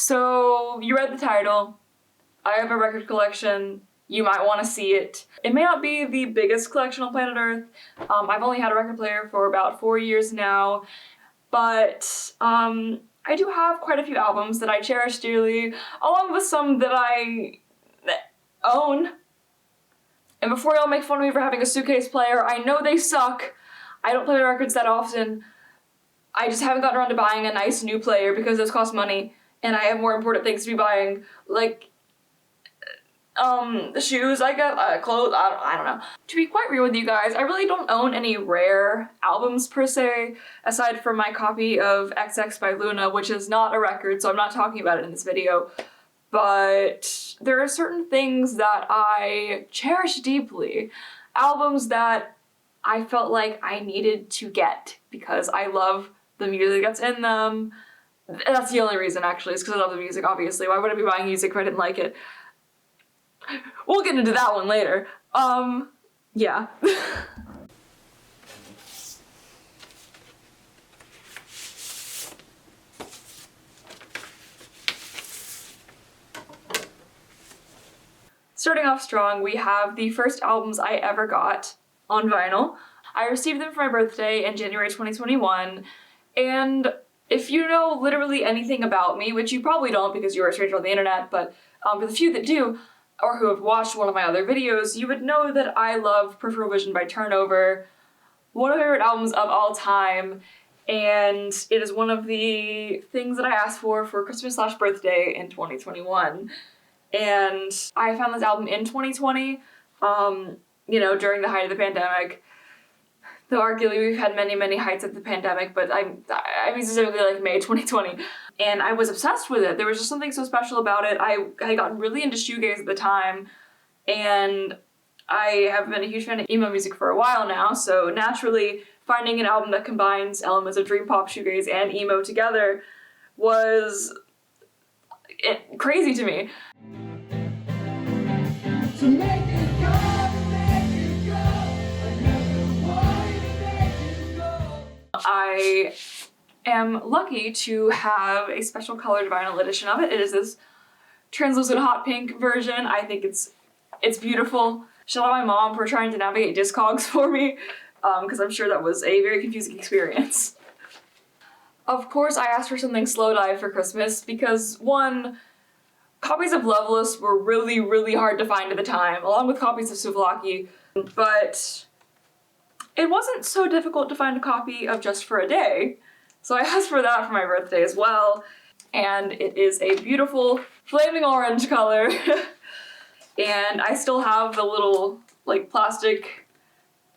So you read the title. I have a record collection. You might want to see it. It may not be the biggest collection on planet Earth. I've only had a record player for about 4 years now, but I do have quite a few albums that I cherish dearly, along with some that I own. And before y'all make fun of me for having a suitcase player, I know they suck. I don't play my records that often. I just haven't gotten around to buying a nice new player because those cost money, and I have more important things to be buying, like shoes, I guess, clothes, I don't know. To be quite real with you guys, I really don't own any rare albums per se, aside from my copy of XX by Luna, which is not a record, so I'm not talking about it in this video. But there are certain things that I cherish deeply. Albums that I felt like I needed to get because I love the music that's in them. That's the only reason, actually, is because I love the music, obviously. Why would I be buying music if I didn't like it? We'll get into that one later. Yeah. Starting off strong, we have the first albums I ever got on vinyl. I received them for my birthday in January 2021, and if you know literally anything about me, which you probably don't because you're a stranger on the internet, but for the few that do, or who have watched one of my other videos, you would know that I love Peripheral Vision by Turnover, one of my favorite albums of all time, and it is one of the things that I asked for Christmas/birthday in 2021. And I found this album in 2020, you know, during the height of the pandemic. Though arguably we've had many, many heights of the pandemic, but I mean specifically like May 2020. And I was obsessed with it. There was just something so special about it. I had gotten really into shoegaze at the time, and I have been a huge fan of emo music for a while now, so naturally finding an album that combines elements of dream pop, shoegaze, and emo together was crazy to me. So make it go, I am lucky to have a special colored vinyl edition of it. It is this translucent hot pink version. I think it's beautiful. Shout out my mom for trying to navigate Discogs for me, because I'm sure that was a very confusing experience. Of course, I asked for something slow dive for Christmas because, one, copies of Loveless were really, really hard to find at the time, along with copies of Souvlaki, but it wasn't so difficult to find a copy of Just for a Day, so I asked for that for my birthday as well, and it is a beautiful flaming orange color, and I still have the little, like, plastic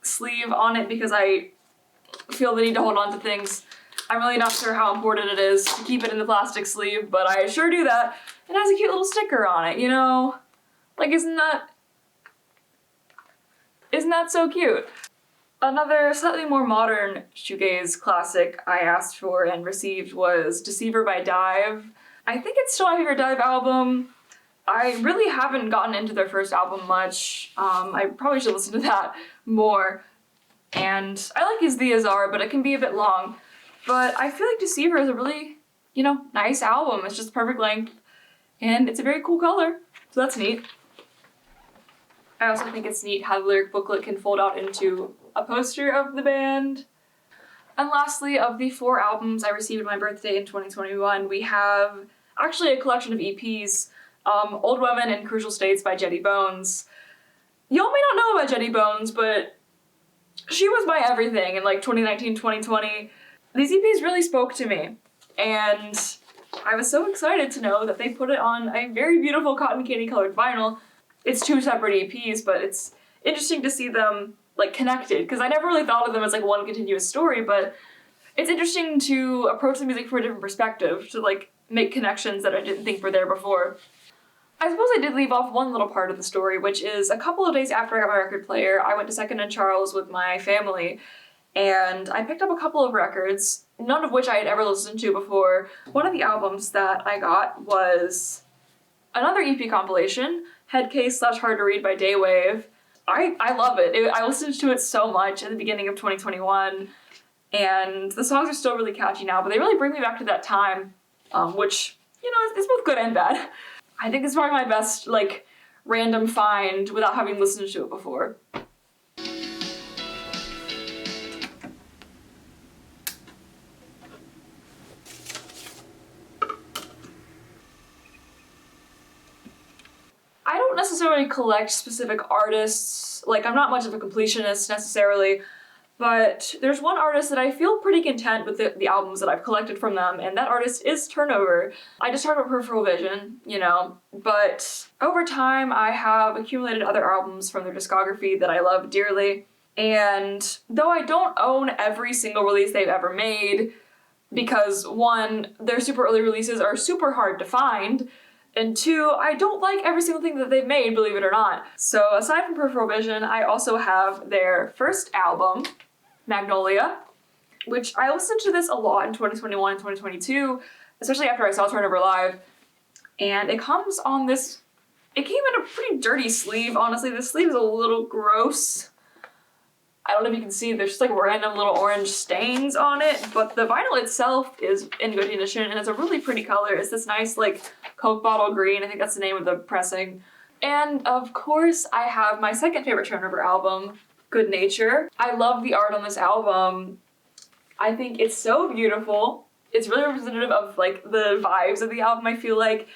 sleeve on it because I feel the need to hold on to things. I'm really not sure how important it is to keep it in the plastic sleeve, but I sure do that. It has a cute little sticker on it, you know? Like, isn't that so cute? Another slightly more modern shoegaze classic I asked for and received was Deceiver by Dive. I think it's still my favorite Dive album. I really haven't gotten into their first album much. I probably should listen to that more. And I like Is the Azar, but it can be a bit long. But I feel like Deceiver is a really, you know, nice album. It's just perfect length, and it's a very cool color, so that's neat. I also think it's neat how the lyric booklet can fold out into a poster of the band. And lastly, of the 4 albums I received on my birthday in 2021, we have actually a collection of EPs, Old Women in Crucial States by Jetty Bones. Y'all may not know about Jetty Bones, but she was my everything in like 2019, 2020. These EPs really spoke to me, and I was so excited to know that they put it on a very beautiful cotton candy colored vinyl. It's 2 separate EPs, but it's interesting to see them like connected, because I never really thought of them as like one continuous story, but it's interesting to approach the music from a different perspective, to like make connections that I didn't think were there before. I suppose I did leave off one little part of the story, which is a couple of days after I got my record player, I went to 2nd and Charles with my family, and I picked up a couple of records, none of which I had ever listened to before. One of the albums that I got was another EP compilation, Headcase/Hard to Read by Daywave. I love it. I listened to it so much at the beginning of 2021, and the songs are still really catchy now, but they really bring me back to that time, which you know, it's both good and bad. I think it's probably my best, like, random find without having listened to it before. I don't necessarily collect specific artists, like I'm not much of a completionist necessarily, but there's one artist that I feel pretty content with the albums that I've collected from them, and that artist is Turnover. I just talked about Peripheral Vision, you know, but over time I have accumulated other albums from their discography that I love dearly, and though I don't own every single release they've ever made, because one, their super early releases are super hard to find, and two, I don't like every single thing that they've made, believe it or not. So aside from Peripheral Vision, I also have their first album, Magnolia, which I listened to this a lot in 2021 and 2022, especially after I saw Turnover live. And it comes on this, it came in a pretty dirty sleeve, honestly. The sleeve is a little gross. I don't know if you can see, there's just like random little orange stains on it, but the vinyl itself is in good condition and it's a really pretty color. It's this nice like Coke bottle green, I think that's the name of the pressing. And of course I have my second favorite Turnover album, Good Nature. I love the art on this album. I think it's so beautiful. It's really representative of like the vibes of the album, I feel like.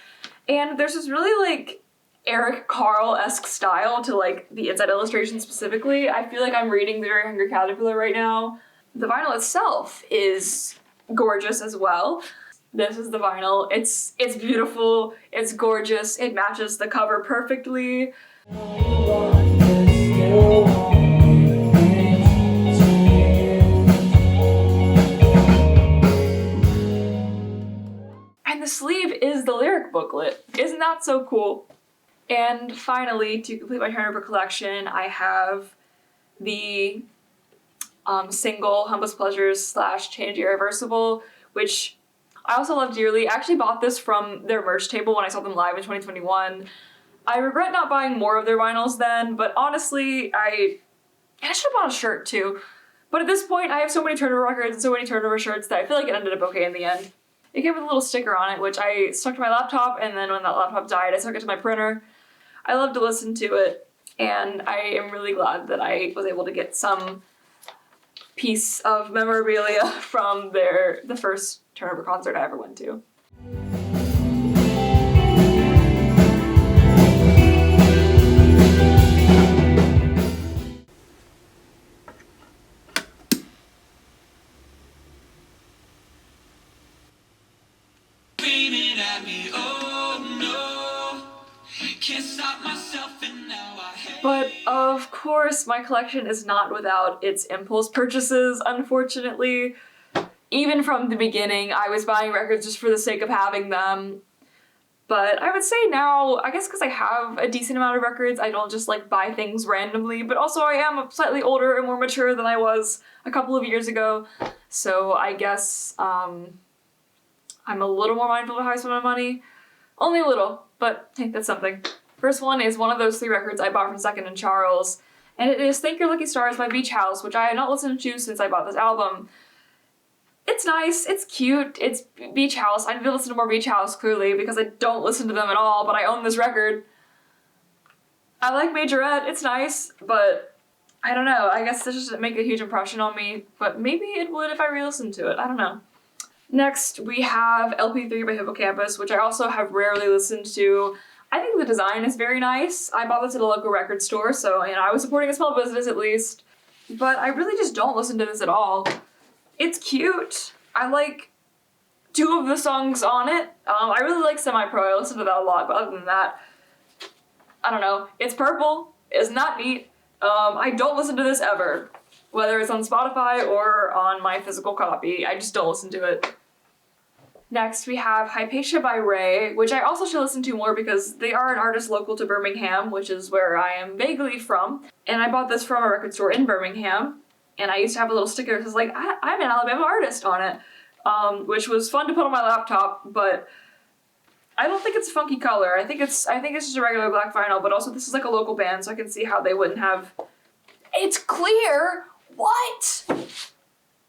And there's this really like Eric Carle-esque style to like the inside illustration specifically. I feel like I'm reading The Very Hungry Caterpillar right now. The vinyl itself is gorgeous as well. This is the vinyl. It's beautiful, it's gorgeous, it matches the cover perfectly. And the sleeve is the lyric booklet. Isn't that so cool? And finally, to complete my Turnover collection, I have the single Humblest Pleasures / Change Irreversible, which I also love dearly. I actually bought this from their merch table when I saw them live in 2021. I regret not buying more of their vinyls then, but honestly, I should have bought a shirt too. But at this point, I have so many Turnover records and so many Turnover shirts that I feel like it ended up okay in the end. It came with a little sticker on it, which I stuck to my laptop, and then when that laptop died, I stuck it to my printer. I love to listen to it, and I am really glad that I was able to get some piece of memorabilia from the first Turnover concert I ever went to. But of course, my collection is not without its impulse purchases, unfortunately. Even from the beginning, I was buying records just for the sake of having them. But I would say now, I guess because I have a decent amount of records, I don't just like buy things randomly, but also I am slightly older and more mature than I was a couple of years ago. So I guess I'm a little more mindful of how I spend my money. Only a little, but hey, that's something. First one is one of those 3 records I bought from Second & Charles, and it is Thank Your Lucky Stars by Beach House, which I had not listened to since I bought this album. It's nice, it's cute, it's Beach House. I need to listen to more Beach House, clearly, because I don't listen to them at all, but I own this record. I like Majorette, it's nice, but I don't know, I guess this doesn't make a huge impression on me, but maybe it would if I re-listened to it, I don't know. Next, we have LP3 by Hippocampus, which I also have rarely listened to. I think the design is very nice. I bought this at a local record store, so you know, I was supporting a small business at least. But I really just don't listen to this at all. It's cute. I like 2 of the songs on it. I really like Semi-Pro, I listen to that a lot, but other than that, I don't know. It's purple. Isn't that neat? I don't listen to this ever. Whether it's on Spotify or on my physical copy, I just don't listen to it. Next, we have Hypatia by Ray, which I also should listen to more because they are an artist local to Birmingham, which is where I am vaguely from. And I bought this from a record store in Birmingham, and I used to have a little sticker that says, like, I'm an Alabama artist on it, which was fun to put on my laptop, but I don't think it's a funky color. I think it's just a regular black vinyl, but also this is like a local band, so I can see how they wouldn't have... It's clear! What?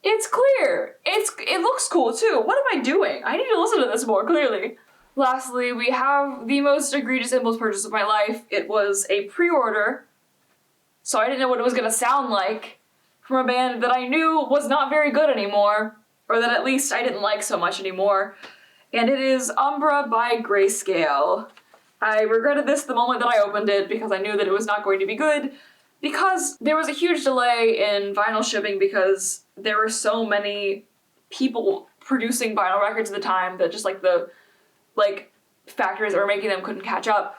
It's clear! It looks cool too. What am I doing? I need to listen to this more, clearly. Lastly, we have the most egregious impulse purchase of my life. It was a pre-order, so I didn't know what it was gonna sound like from a band that I knew was not very good anymore, or that at least I didn't like so much anymore. And it is Umbra by Grayscale. I regretted this the moment that I opened it because I knew that it was not going to be good, because there was a huge delay in vinyl shipping because there were so many people producing vinyl records at the time that just like the factories that were making them couldn't catch up.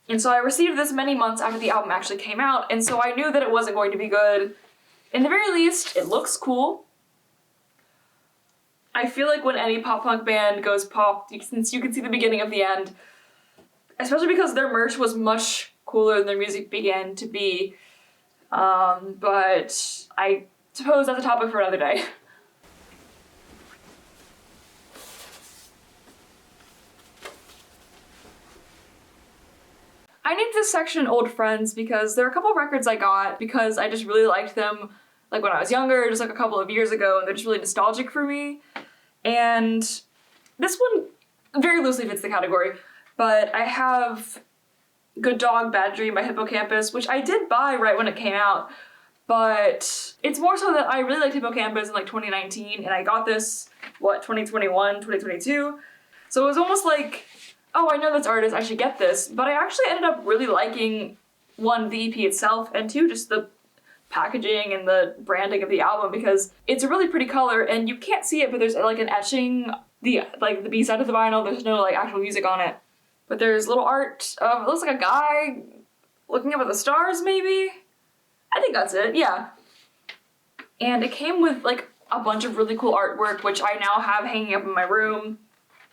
And so I received this many months after the album actually came out, and so I knew that it wasn't going to be good. In the very least, it looks cool. I feel like when any pop-punk band goes pop, since you can see the beginning of the end, especially because their merch was much cooler than their music began to be. But I suppose that's a topic for another day. I named this section Old Friends because there are a couple of records I got because I just really liked them like when I was younger, just like a couple of years ago, and they're just really nostalgic for me. And this one very loosely fits the category, but I have Good Dog, Bad Dream by Hippocampus, which I did buy right when it came out, but it's more so that I really liked Hippocampus in like 2019, and I got this, 2021, 2022? So it was almost like, oh, I know this artist, I should get this, but I actually ended up really liking, one, the EP itself, and two, just the packaging and the branding of the album, because it's a really pretty color, and you can't see it, but there's like an etching, the B-side of the vinyl, there's no like actual music on it. But there's little art of, it looks like a guy looking up at the stars, maybe? I think that's it, yeah. And it came with like a bunch of really cool artwork, which I now have hanging up in my room.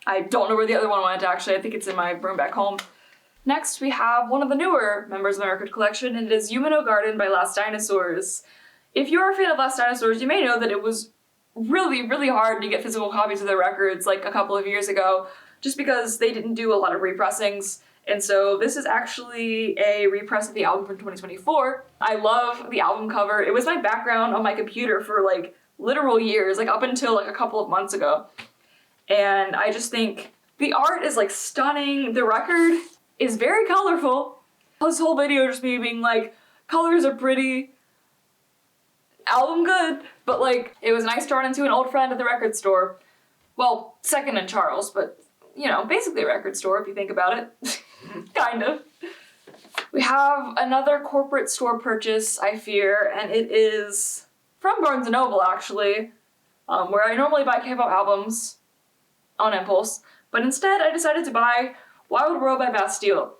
I don't know where the other one went, actually. I think it's in my room back home. Next, we have one of the newer members of my record collection, and it is Umino Garden by Last Dinosaurs. If you're a fan of Last Dinosaurs, you may know that it was really, really hard to get physical copies of their records like a couple of years ago, just because they didn't do a lot of repressings. And so this is actually a repress of the album from 2024. I love the album cover. It was my background on my computer for like literal years, like up until like a couple of months ago. And I just think the art is like stunning. The record is very colorful. This whole video just me being like, colors are pretty, album good, but like it was nice to run into an old friend at the record store. Well, second in Charles, but you know, basically a record store if you think about it. Kind of. We have another corporate store purchase, I fear, and it is from Barnes & Noble actually, where I normally buy K-pop albums on impulse, but instead I decided to buy Wild World by Bastille,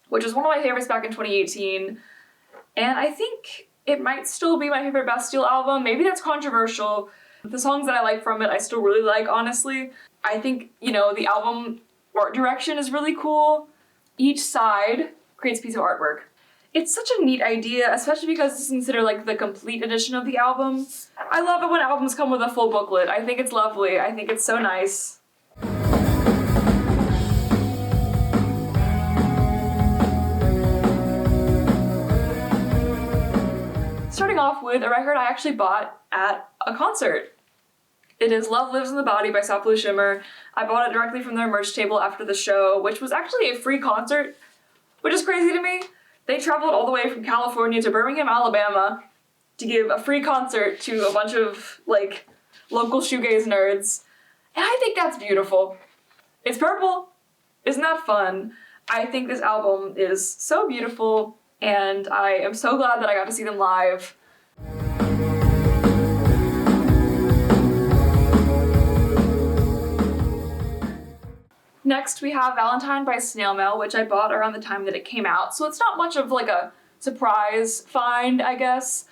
which was one of my favorites back in 2018, and I think it might still be my favorite Bastille album. Maybe that's controversial. The songs that I like from it I still really like, honestly. I think, you know, the album art direction is really cool. Each side creates a piece of artwork. It's such a neat idea, especially because it's considered like the complete edition of the album. I love it when albums come with a full booklet. I think it's lovely. I think it's so nice. Starting off with a record I actually bought at a concert. It is Love Lives in the Body by Soft Blue Shimmer. I bought it directly from their merch table after the show, which was actually a free concert, which is crazy to me. They traveled all the way from California to Birmingham, Alabama to give a free concert to a bunch of, like, local shoegaze nerds. And I think that's beautiful. It's purple. Isn't that fun? I think this album is so beautiful, and I am so glad that I got to see them live. Next, we have Valentine by Snail Mail, which I bought around the time that it came out, so it's not much of like a surprise find, I guess,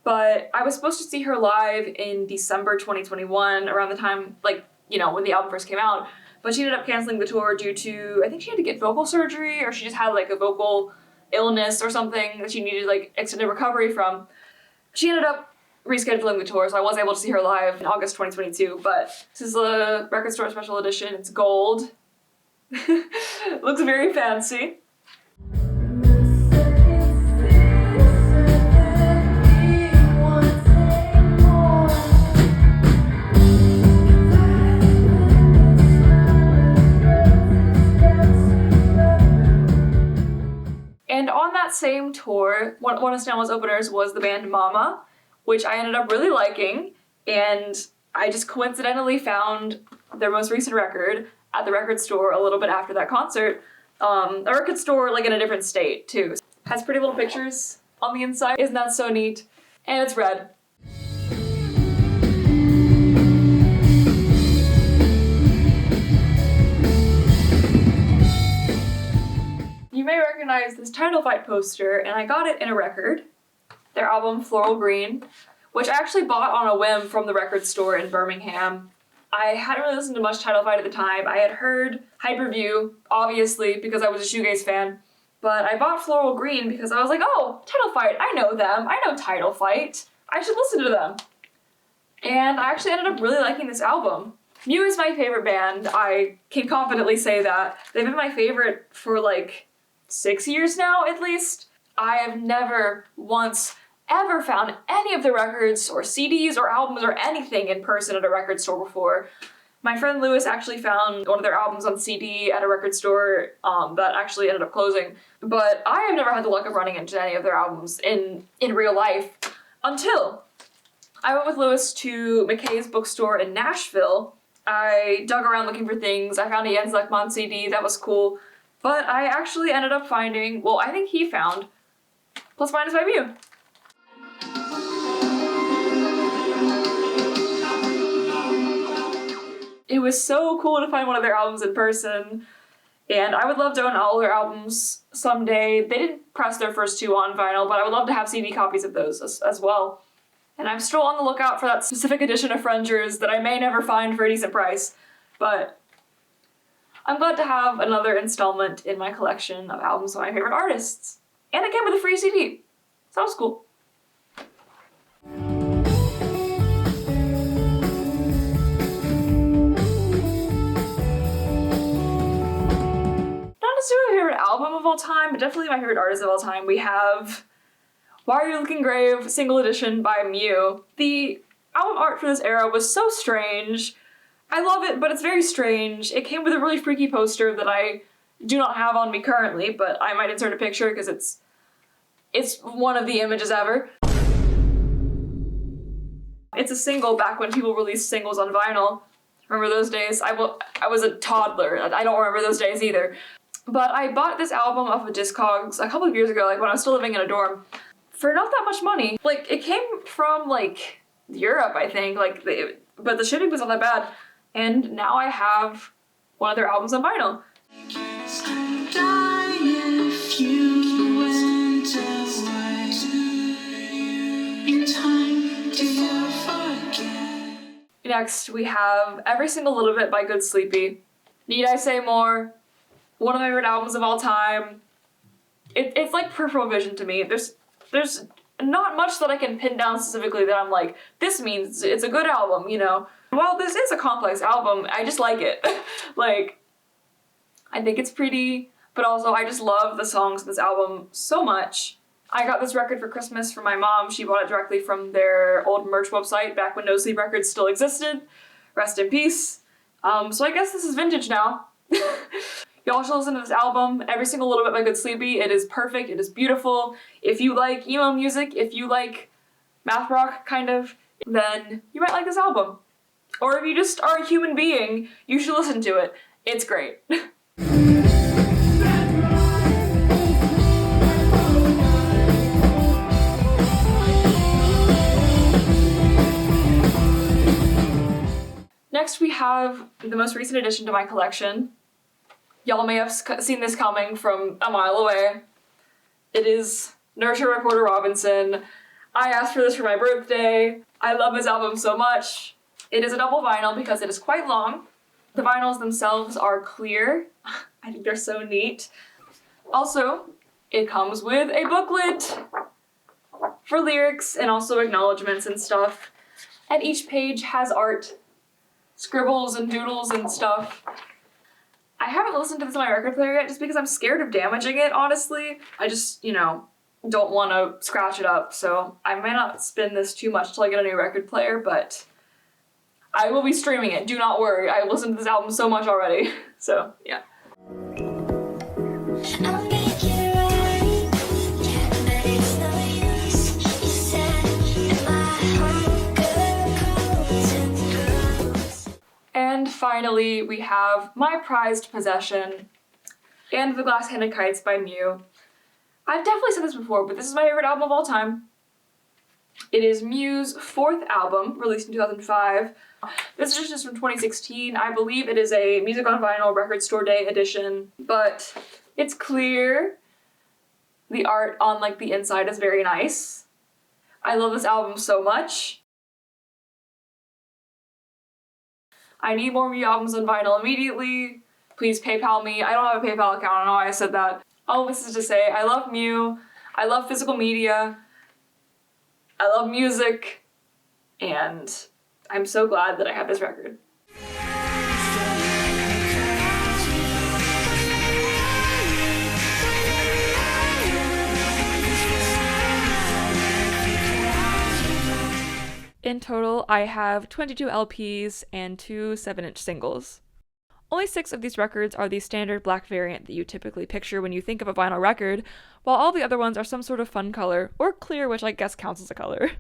but I was supposed to see her live in December 2021, around the time, like, you know, when the album first came out, but she ended up canceling the tour due to, I think she had to get vocal surgery, or she just had like a vocal illness or something that she needed like extended recovery from. She ended up rescheduling the tour, so I was able to see her live in August 2022, but this is a record store special edition. It's gold. Looks very fancy. that same tour, one of Stanley's openers was the band Mama, which I ended up really liking, and I just coincidentally found their most recent record at the record store a little bit after that concert. A record store like in a different state too. Has pretty little pictures on the inside. Isn't that so neat? And it's red. You may recognize this title fight poster, and I got it in a record. Their album Floral Green, which I actually bought on a whim from the record store in Birmingham. I hadn't really listened to much Title Fight at the time. I had heard Hyperview, obviously, because I was a shoegaze fan. But I bought Floral Green because I was like, oh, Title Fight, I know them. I know Title Fight. I should listen to them. And I actually ended up really liking this album. Mew is my favorite band. I can confidently say that. They've been my favorite for like 6 years now, at least. I have never once ever found any of their records or CDs or albums or anything in person at a record store before. My friend Lewis actually found one of their albums on CD at a record store that actually ended up closing. But I have never had the luck of running into any of their albums in real life until I went with Lewis to McKay's bookstore in Nashville. I dug around looking for things. I found a Jens Lekman CD, that was cool. But I actually ended up finding, well, I think he found Plus Minus by Mew. It was so cool to find one of their albums in person, and I would love to own all their albums someday. They didn't press their first two on vinyl, but I would love to have CD copies of those as well. And I'm still on the lookout for that specific edition of Frengers that I may never find for a decent price, but I'm glad to have another installment in my collection of albums by my favorite artists. And it came with a free CD, so that was cool. Not necessarily my favorite album of all time, but definitely my favorite artist of all time. We have Why Are You Looking Grave, single edition by Mew. The album art for this era was so strange. I love it, but it's very strange. It came with a really freaky poster that I do not have on me currently, but I might insert a picture because it's one of the images ever. It's a single back when people released singles on vinyl. Remember those days? I was a toddler. I don't remember those days either. But I bought this album off of Discogs a couple of years ago, like when I was still living in a dorm, for not that much money. Like, it came from, like, Europe, I think, but the shipping was not that bad. And now I have one of their albums on vinyl. Next, we have Every Single Little Bit by Good Sleepy. Need I Say More? One of my favorite albums of all time. It's like peripheral vision to me. There's not much that I can pin down specifically that I'm like, this means it's a good album, you know? While this is a complex album, I just like it. Like, I think it's pretty, but also I just love the songs of this album so much. I got this record for Christmas from my mom. She bought it directly from their old merch website back when No Sleep Records still existed. Rest in peace. So I guess this is vintage now. Y'all should listen to this album, Every Single Little Bit by Good Sleepy. It is perfect, it is beautiful. If you like emo music, if you like math rock, kind of, then you might like this album. Or if you just are a human being, you should listen to it. It's great. Next we have the most recent addition to my collection. Y'all may have seen this coming from a mile away. It is Nurture by Porter Robinson. I asked for this for my birthday. I love this album so much. It is a double vinyl because it is quite long. The vinyls themselves are clear. I think they're so neat. Also, it comes with a booklet for lyrics and also acknowledgements and stuff. And each page has art, scribbles and doodles and stuff. I haven't listened to this on my record player yet just because I'm scared of damaging it, honestly. I just, don't want to scratch it up, so I might not spin this too much till I get a new record player, but I will be streaming it, do not worry. I listened to this album so much already, so yeah. I'll make it right. finally, we have my prized possession, And the Glass-Handed Kites by Mew. I've definitely said this before, but this is my favorite album of all time. It is Mew's 4th album, released in 2005. This edition is from 2016. I believe it is a Music on Vinyl Record Store Day edition, but it's clear. The art on like the inside is very nice. I love this album so much. I need more Mew albums on vinyl immediately. Please PayPal me. I don't have a PayPal account, I don't know why I said that. All this is to say, I love Mew, I love physical media, I love music, and I'm so glad that I have this record. In total, I have 22 LPs and 2 7-inch singles. Only 6 of these records are the standard black variant that you typically picture when you think of a vinyl record, while all the other ones are some sort of fun color, or clear, which I guess counts as a color.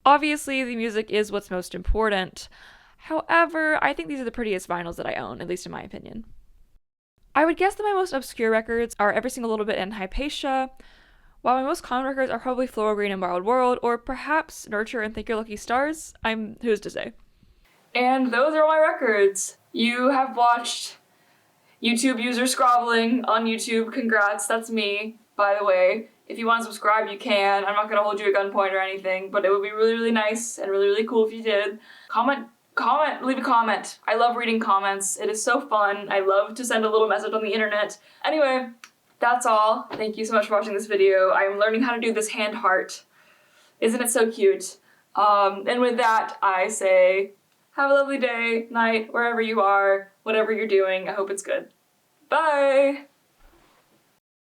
Obviously, the music is what's most important. However, I think these are the prettiest vinyls that I own, at least in my opinion. I would guess that my most obscure records are Every Single Little Bit and Hypatia, while my most common records are probably Floral Green and Wild World, or perhaps Nurture and Thank Your Lucky Stars. Who's to say? And those are all my records. You have watched YouTube user scrobbling on YouTube. Congrats, that's me, by the way. If you want to subscribe, you can. I'm not gonna hold you at gunpoint or anything, but it would be really, really nice and really, really cool if you did. Leave a comment. I love reading comments. It is so fun. I love to send a little message on the internet. Anyway, that's all. Thank you so much for watching this video. I'm learning how to do this hand heart. Isn't it so cute? And with that, I say, have a lovely day, night, wherever you are, whatever you're doing. I hope it's good. Bye!